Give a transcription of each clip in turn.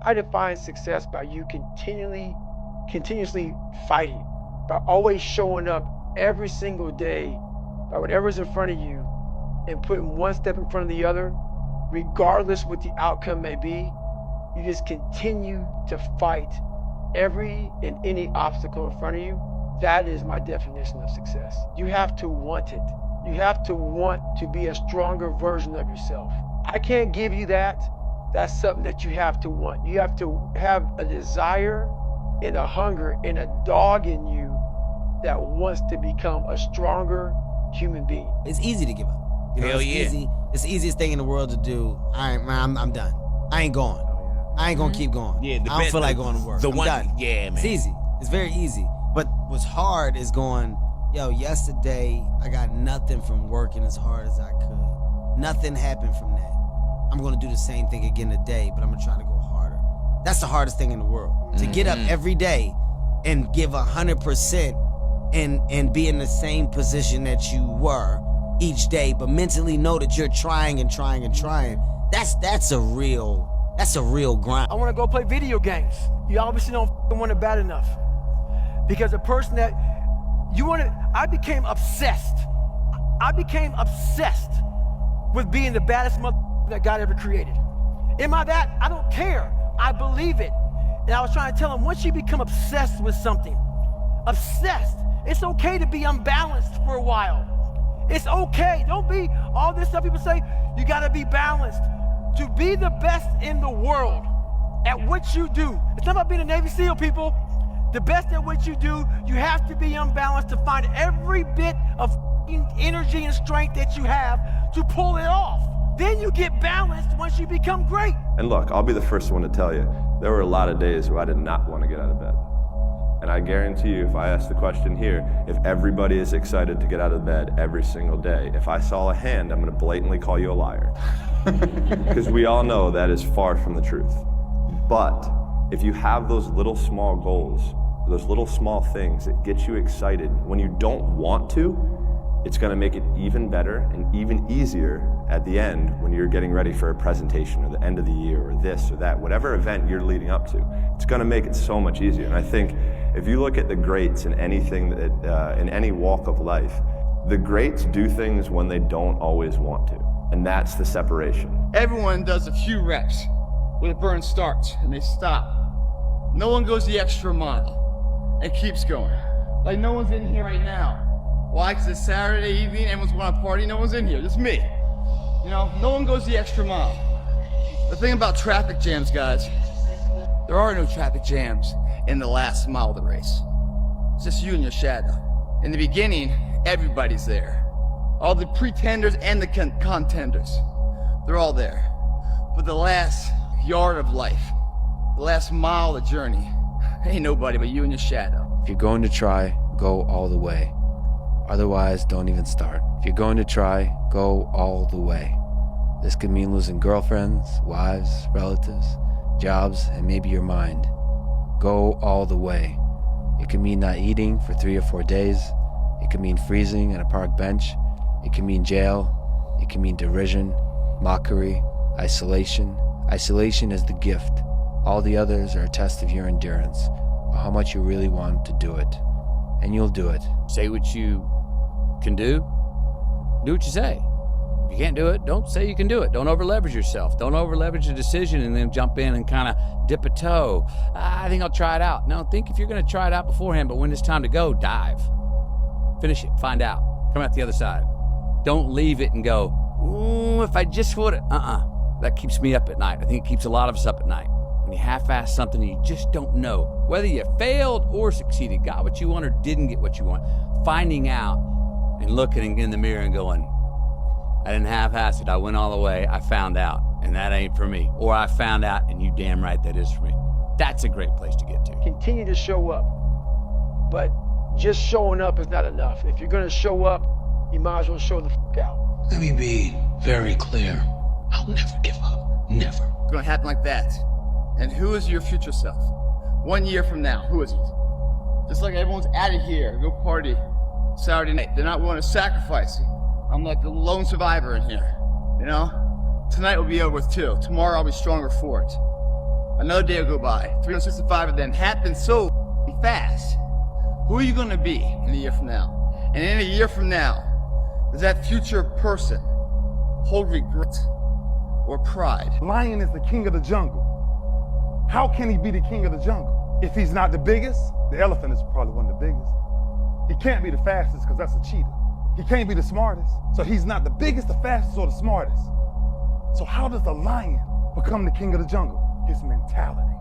I define success by you continuously fighting, by always showing up every single day, by whatever's in front of you, and putting one step in front of the other, regardless what the outcome may be. You just continue to fight every and any obstacle in front of you. That is my definition of success. You have to want it. You have to want to be a stronger version of yourself. I can't give you that. That's something that you have to want. You have to have a desire and a hunger and a dog in you that wants to become a stronger human being. It's easy to give up. You know, Hell yeah. Easy. It's the easiest thing in the world to do. I'm done. I ain't going. I ain't gonna keep going. Yeah, I don't feel like going to work. I'm done. Yeah, man. It's easy. It's very easy. But what's hard is going, yo, yesterday I got nothing from working as hard as I could. Nothing happened from that. I'm gonna do the same thing again today, but I'm gonna try to go harder. That's the hardest thing in the world. To get up every day and give 100% and be in the same position that you were each day, but mentally know that you're trying and trying and trying. That's a real grind. I want to go play video games. You obviously don't want it bad enough. Because a person that I became obsessed. I became obsessed with being the baddest mother that God ever created. Am I that? I don't care. I believe it. And I was trying to tell him, once you become obsessed with something, obsessed, it's okay to be unbalanced for a while. It's okay. Don't be all this stuff people say, you got to be balanced. To be the best in the world at what you do. It's not about being a Navy SEAL, people. The best at what you do, you have to be unbalanced to find every bit of energy and strength that you have to pull it off. Then you get balanced once you become great. And look, I'll be the first one to tell you, there were a lot of days where I did not want to get out of bed. And I guarantee you, if I ask the question here, if everybody is excited to get out of bed every single day, if I saw a hand, I'm going to blatantly call you a liar. Because we all know that is far from the truth. But if you have those little small goals, those little small things that get you excited when you don't want to, it's going to make it even better and even easier at the end when you're getting ready for a presentation or the end of the year or this or that, whatever event you're leading up to. It's going to make it so much easier. And I think if you look at the greats in anything that, in any walk of life, the greats do things when they don't always want to. And that's the separation. Everyone does a few reps when the burn starts and they stop. No one goes the extra mile and keeps going. Like no one's in here right now. Why? Because it's Saturday evening, everyone's going to party, no one's in here, just me. You know, no one goes the extra mile. The thing about traffic jams, guys, there are no traffic jams in the last mile of the race. It's just you and your shadow. In the beginning, everybody's there. All the pretenders and the contenders, they're all there. But the last yard of life, the last mile of the journey, ain't nobody but you and your shadow. If you're going to try, go all the way. Otherwise, don't even start. If you're going to try, go all the way. This could mean losing girlfriends, wives, relatives, jobs, and maybe your mind. Go all the way. It could mean not eating for 3 or 4 days. It could mean freezing on a park bench. It can mean jail. It can mean derision, mockery, isolation. Isolation is the gift. All the others are a test of your endurance, or how much you really want to do it. And you'll do it. Say what you can do. Do what you say. If you can't do it, don't say you can do it. Don't over-leverage yourself. Don't over-leverage a decision and then jump in and kind of dip a toe. I think I'll try it out. No, think if you're going to try it out beforehand, but when it's time to go, dive. Finish it. Find out. Come out the other side. Don't leave it and go, ooh, if I just would have. That keeps me up at night. I think it keeps a lot of us up at night. When you half-ass something and you just don't know whether you failed or succeeded, got what you want or didn't get what you want. Finding out and looking in the mirror and going, I didn't half-ass it. I went all the way. I found out, and that ain't for me. Or I found out, and you damn right that is for me. That's a great place to get to. Continue to show up, but just showing up is not enough. If you're going to show up, you might as well show the fuck out. Let me be very clear. I'll never give up. Never. It's gonna happen like that. And who is your future self? 1 year from now, who is it? Just like everyone's out of here, go party Saturday night. They're not willing to sacrifice. I'm like the lone survivor in here, you know? Tonight will be over with too. Tomorrow I'll be stronger for it. Another day will go by. 365 of them happen so fast. Who are you gonna be in a year from now? And in a year from now, does that future person hold regret or pride? Lion is the king of the jungle. How can he be the king of the jungle? If he's not the biggest, the elephant is probably one of the biggest. He can't be the fastest because that's a cheetah. He can't be the smartest. So he's not the biggest, the fastest, or the smartest. So how does a lion become the king of the jungle? His mentality.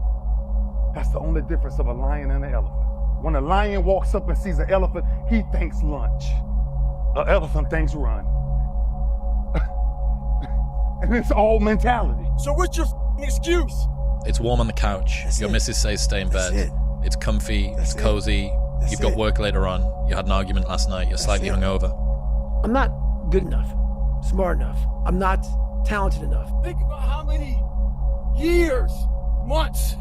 That's the only difference of a lion and an elephant. When a lion walks up and sees an elephant, he thinks lunch. An elephant thinks run. And it's all mentality. So what's your excuse? It's warm on the couch. Your missus says stay in bed. It's comfy, it's cozy. You've got work later on. You had an argument last night. You're slightly hungover. I'm not good enough, smart enough. I'm not talented enough. Think about how many years, months,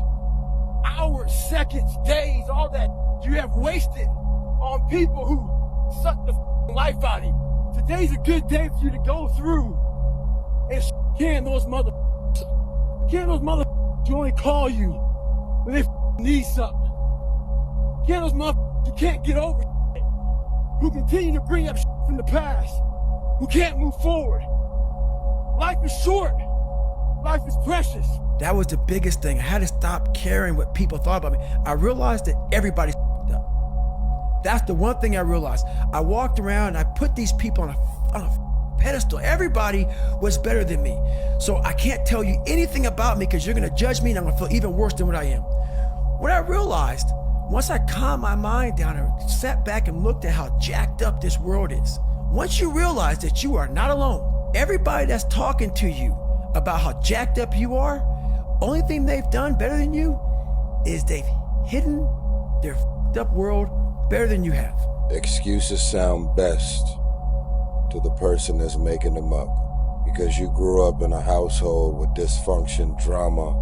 hours, seconds, days, all that you have wasted on people who suck the life out of you. Today's a good day for you to go through and can those who only call you when they need something. Can those who can't get over who continue to bring up from the past, who can't move forward. Life is short. Life is precious. That was the biggest thing. I had to stop caring what people thought about me. I realized that everybody's up. That's the one thing I realized. I walked around and I put these people on a pedestal. Everybody was better than me. So I can't tell you anything about me because you're gonna judge me and I'm gonna feel even worse than what I am. What I realized, once I calmed my mind down and sat back and looked at how jacked up this world is, once you realize that you are not alone, everybody that's talking to you about how jacked up you are, only thing they've done better than you is they've hidden their f***ed up world better than you have. Excuses sound best to the person that's making them up because you grew up in a household with dysfunction, drama,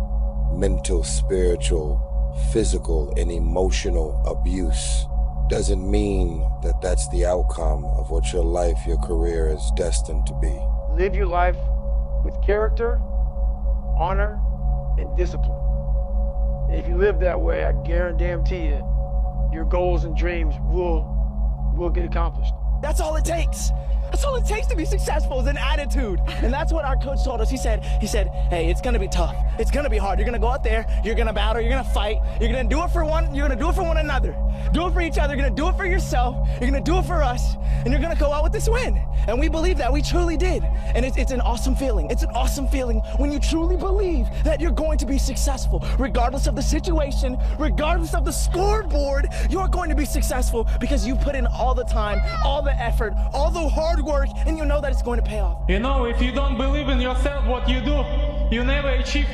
mental, spiritual, physical, and emotional abuse. Doesn't mean that that's the outcome of what your life, your career is destined to be. Live your life with character, honor, and discipline. And if you live that way, I guarantee you, your goals and dreams will get accomplished. That's all it takes. That's all it takes to be successful is an attitude. And that's what our coach told us. He said, hey, it's gonna be tough. It's gonna be hard. You're gonna go out there, you're gonna battle, you're gonna fight, you're gonna do it for one another. Do it for each other, you're gonna do it for yourself, you're gonna do it for us, and you're gonna go out with this win. And we believe that, we truly did. And it's an awesome feeling. It's an awesome feeling when you truly believe that you're going to be successful. Regardless of the situation, regardless of the scoreboard, you're going to be successful because you put in all the time, all the effort, all the hard work, and you know that it's going to pay off. You know, if you don't believe in yourself, what you do, you never achieve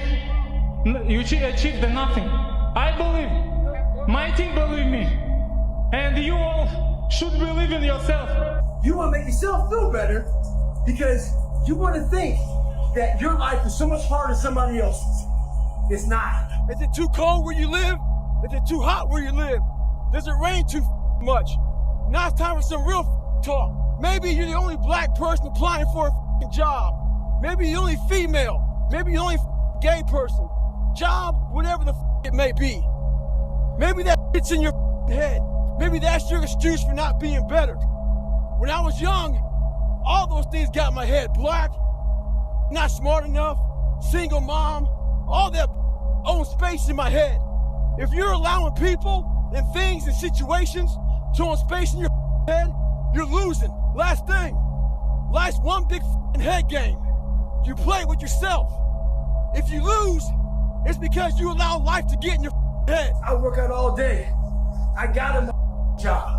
the nothing. I believe, my team believe me, and you all should believe in yourself. You want to make yourself feel better because you want to think that your life is so much harder than somebody else's. It's not. Is it too cold where you live? Is it too hot where you live? Does it rain too much? Now it's time for some real talk. Maybe you're the only black person applying for a job. Maybe you're the only female. Maybe you're the only gay person. Job, whatever the it may be. Maybe that fits in your head. Maybe that's your excuse for not being better. When I was young, all those things got in my head. Black, not smart enough, single mom, all that own space in my head. If you're allowing people and things and situations to own space in your head, you're losing. Last thing, life's one big head game. You play with yourself. If you lose, it's because you allow life to get in your head. I work out all day. I got a job.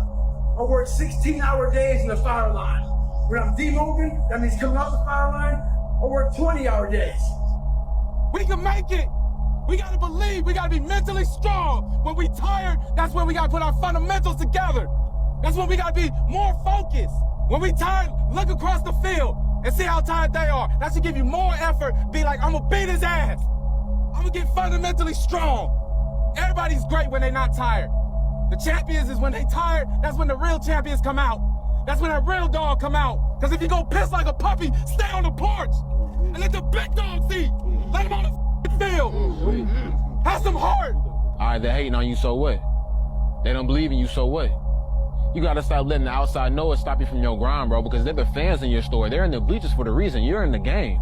I work 16-hour days in the fire line. When I'm demoting, that means coming off the fire line, I work 20-hour days. We can make it. We gotta believe, we gotta be mentally strong. When we tired, that's when we gotta put our fundamentals together. That's when we gotta be more focused. When we tired, look across the field and see how tired they are. That should give you more effort. Be like, I'm gonna beat his ass. I'm gonna get fundamentally strong. Everybody's great when they're not tired. The champions is when they tired, that's when the real champions come out. That's when that real dog come out. Because if you go piss like a puppy, stay on the porch and let the big dogs eat. Let them on the field. some heart. All right, they're hating on you, so what? They don't believe in you, so what? You gotta stop letting the outside noise stop you from your grind, bro, because they're the fans in your story. They're in the bleachers for the reason. You're in the game.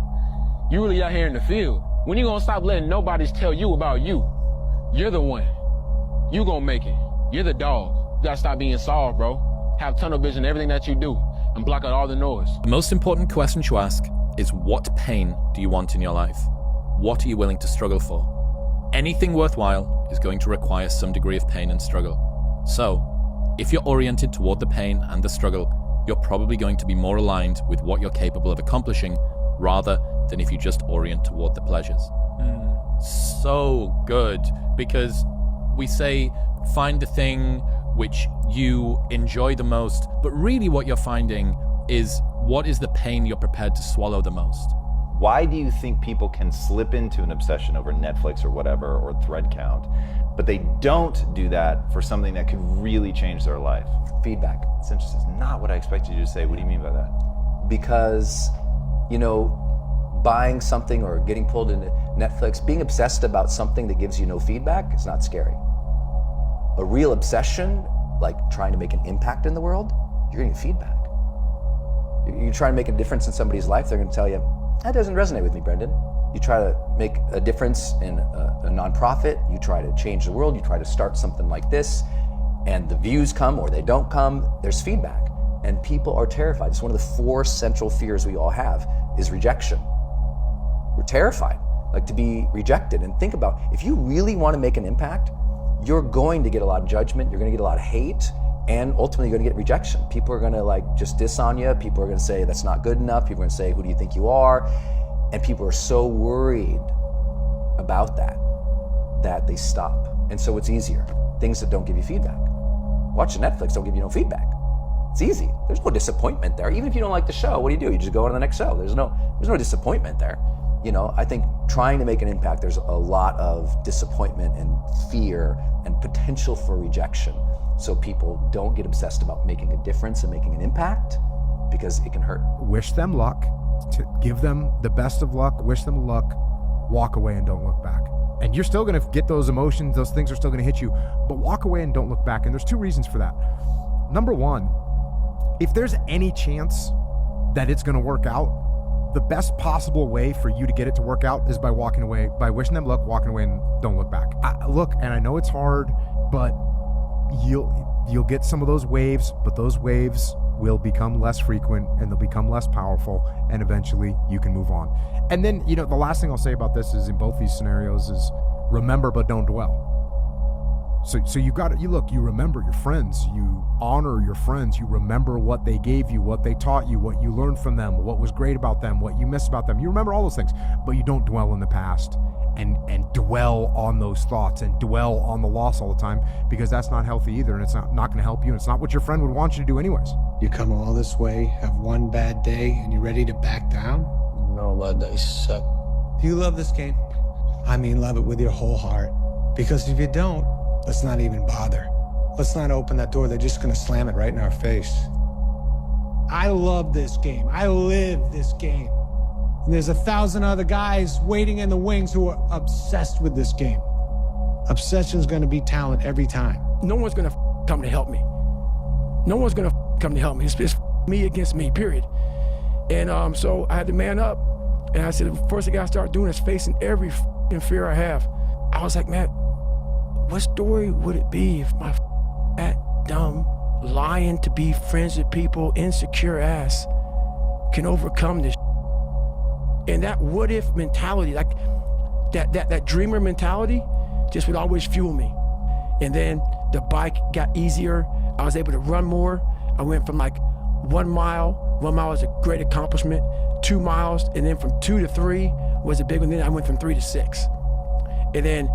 You really out here in the field. When you gonna stop letting nobody tell you about you? You're the one. You gonna make it. You're the dog. You gotta stop being soft, bro. Have tunnel vision in everything that you do and block out all the noise. The most important question to ask is, what pain do you want in your life? What are you willing to struggle for? Anything worthwhile is going to require some degree of pain and struggle. So, if you're oriented toward the pain and the struggle, you're probably going to be more aligned with what you're capable of accomplishing rather than if you just orient toward the pleasures. So good, because we say find the thing which you enjoy the most, but really what you're finding is what is the pain you're prepared to swallow the most. Why do you think people can slip into an obsession over Netflix or whatever, or thread count, but they don't do that for something that could really change their life? Feedback. It's interesting. It's not what I expected you to say. What do you mean by that? Because, you know, buying something or getting pulled into Netflix, being obsessed about something that gives you no feedback is not scary. A real obsession, like trying to make an impact in the world, you're getting feedback. You try to make a difference in somebody's life, they're going to tell you, that doesn't resonate with me, Brendan. You try to make a difference in a nonprofit, you try to change the world, you try to start something like this, and the views come or they don't come, there's feedback. And people are terrified. It's one of the 4 central fears we all have is rejection. We're terrified, like to be rejected. And think about, if you really want to make an impact, you're going to get a lot of judgment, you're going to get a lot of hate, and ultimately you're going to get rejection. People are going to like just diss on you. People are going to say that's not good enough. People are going to say, who do you think you are? And people are so worried about that they stop. And so it's easier. Things that don't give you feedback. Watching Netflix don't give you no feedback. It's easy. There's no disappointment there. Even if you don't like the show, what do? You just go on to the next show. There's no disappointment there. You know, I think trying to make an impact, there's a lot of disappointment and fear and potential for rejection. So people don't get obsessed about making a difference and making an impact because it can hurt. Wish them luck, to give them the best of luck, wish them luck, walk away and don't look back. And you're still gonna get those emotions, those things are still gonna hit you, but walk away and don't look back. And there's 2 reasons for that. Number 1, if there's any chance that it's gonna work out, the best possible way for you to get it to work out is by walking away, by wishing them luck, walking away and don't look back. And I know it's hard, but you'll get some of those waves, but those waves will become less frequent and they'll become less powerful, and eventually you can move on. And then, you know, the last thing I'll say about this is in both these scenarios is remember but don't dwell. So you remember your friends, you honor your friends, you remember what they gave you, what they taught you, what you learned from them, what was great about them, what you miss about them. You remember all those things, but you don't dwell in the past and dwell on those thoughts and dwell on the loss all the time, because that's not healthy either, and it's not going to help you, and it's not what your friend would want you to do anyways. You come all this way, have one bad day, and you're ready to back down? No, bad days suck. Do you love this game? I mean, love it with your whole heart. Because if you don't, let's not even bother. Let's not open that door. They're just going to slam it right in our face. I love this game. I live this game. And there's 1,000 other guys waiting in the wings who are obsessed with this game. Obsession's going to be talent every time. No one's going to come to help me. No one's going to come to help me. It's me against me, period. And so I had to man up. And I said, the first thing I got to start doing is facing every fear I have. I was like, man, what story would it be if my fat, dumb, lying to be friends with people, insecure ass can overcome this? And that what if mentality, like that dreamer mentality, just would always fuel me. And then the bike got easier. I was able to run more. I went from like 1 mile. 1 mile was a great accomplishment. 2 miles, and then from 2 to 3 was a big one. Then I went from 3 to 6. And then,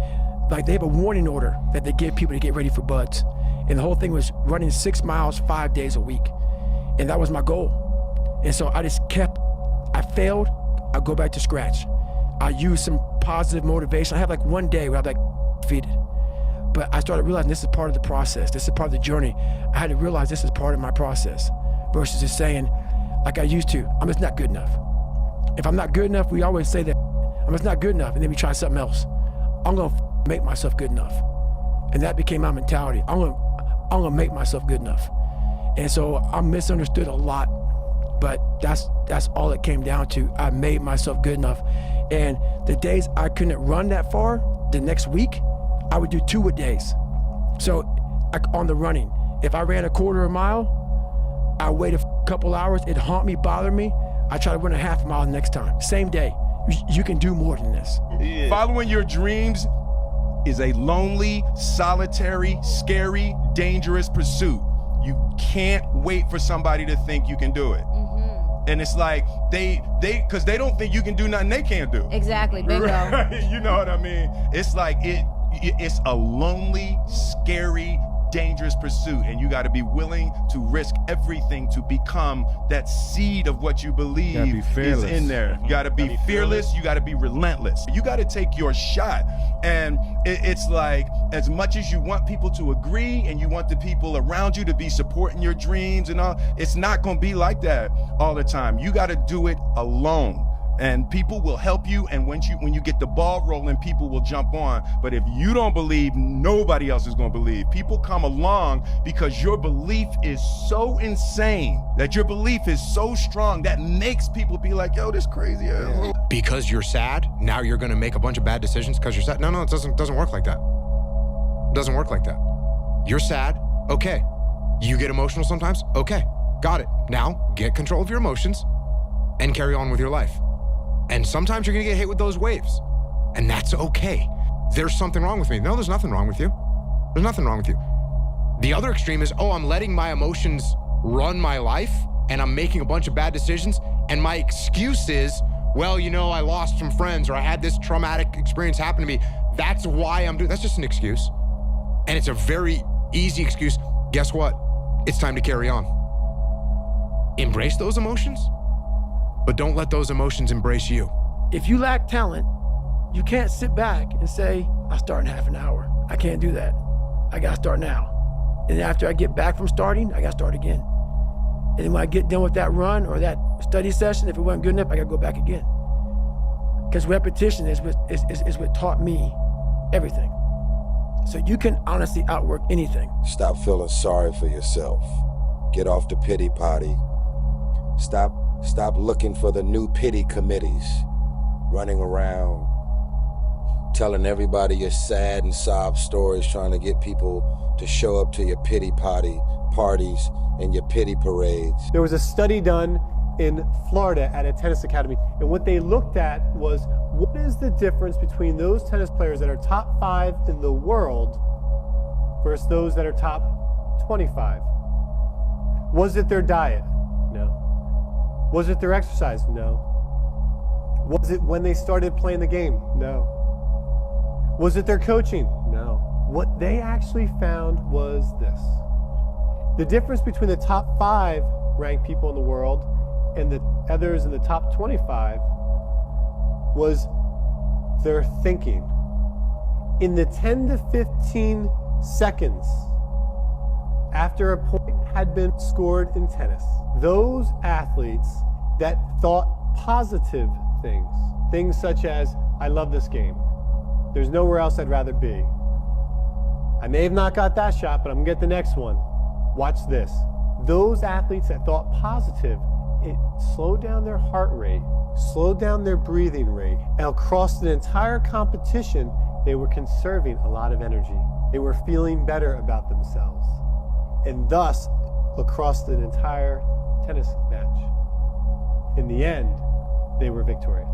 like, they have a warning order that they give people to get ready for buds. And the whole thing was running 6 miles 5 days a week. And that was my goal. And so I just I failed, I go back to scratch. I use some positive motivation. I have like one day where I'm like defeated. But I started realizing this is part of the process. This is part of the journey. I had to realize this is part of my process versus just saying, like I used to, I'm just not good enough. If I'm not good enough, we always say that I'm just not good enough, and then we try something else. I'm gonna make myself good enough. And that became my mentality. I'm gonna make myself good enough. And so I'm misunderstood a lot, but that's all it came down to. I made myself good enough. And the days I couldn't run that far, the next week, I would do 2-a-days. So on the running, if I ran a quarter of a mile, I wait a couple hours, it'd haunt me, bother me. I try to run a half a mile the next time, same day. You can do more than this. Yeah. Following your dreams is a lonely, solitary, scary, dangerous pursuit. You can't wait for somebody to think you can do it. And it's like, because they don't think you can do nothing they can't do. Exactly, bingo. Right? You know what I mean? It's like, it's a lonely, scary, dangerous pursuit, and you got to be willing to risk everything to become that seed of what you believe is in there. You got to be fearless. You got to be relentless. You got to take your shot. And it's like, as much as you want people to agree and you want the people around you to be supporting your dreams and all, it's not going to be like that all the time. You got to do it alone. And people will help you, and when you get the ball rolling, people will jump on. But if you don't believe, nobody else is going to believe. People come along because your belief is so insane, that your belief is so strong, that makes people be like, yo, this crazy ass. Because you're sad, now you're gonna make a bunch of bad decisions because you're sad. No, it doesn't work like that. It doesn't work like that. You're sad, okay. You get emotional sometimes, okay, got it. Now, get control of your emotions and carry on with your life. And sometimes you're gonna get hit with those waves, and that's okay. There's something wrong with me. No, there's nothing wrong with you. There's nothing wrong with you. The other extreme is, I'm letting my emotions run my life, and I'm making a bunch of bad decisions, and my excuse is, well, I lost some friends, or I had this traumatic experience happen to me. That's why I'm doing, that's just an excuse. And it's a very easy excuse. Guess what? It's time to carry on. Embrace those emotions, but don't let those emotions embrace you. If you lack talent, you can't sit back and say, I'll start in half an hour. I can't do that. I gotta start now. And after I get back from starting, I gotta start again. And then when I get done with that run or that study session, if it wasn't good enough, I gotta go back again. Because repetition is what taught me everything. So you can honestly outwork anything. Stop feeling sorry for yourself. Get off the pity potty. Stop looking for the new pity committees, running around, telling everybody your sad and sob stories, trying to get people to show up to your pity parties and your pity parades. There was a study done in Florida at a tennis academy, and what they looked at was, what is the difference between those tennis players that are top 5 in the world versus those that are top 25? Was it their diet? No. Was it their exercise? No. Was it when they started playing the game? No. Was it their coaching? No. What they actually found was this. The difference between the top 5 ranked people in the world and the others in the top 25 was their thinking. In the 10 to 15 seconds after a point had been scored in tennis, those athletes that thought positive things such as, I love this game, there's nowhere else I'd rather be, I may have not got that shot, but I'm gonna get the next one, watch this. Those athletes that thought positive, it slowed down their heart rate, slowed down their breathing rate, and across the entire competition, they were conserving a lot of energy. They were feeling better about themselves. And thus, across the entire tennis match, in the end, they were victorious.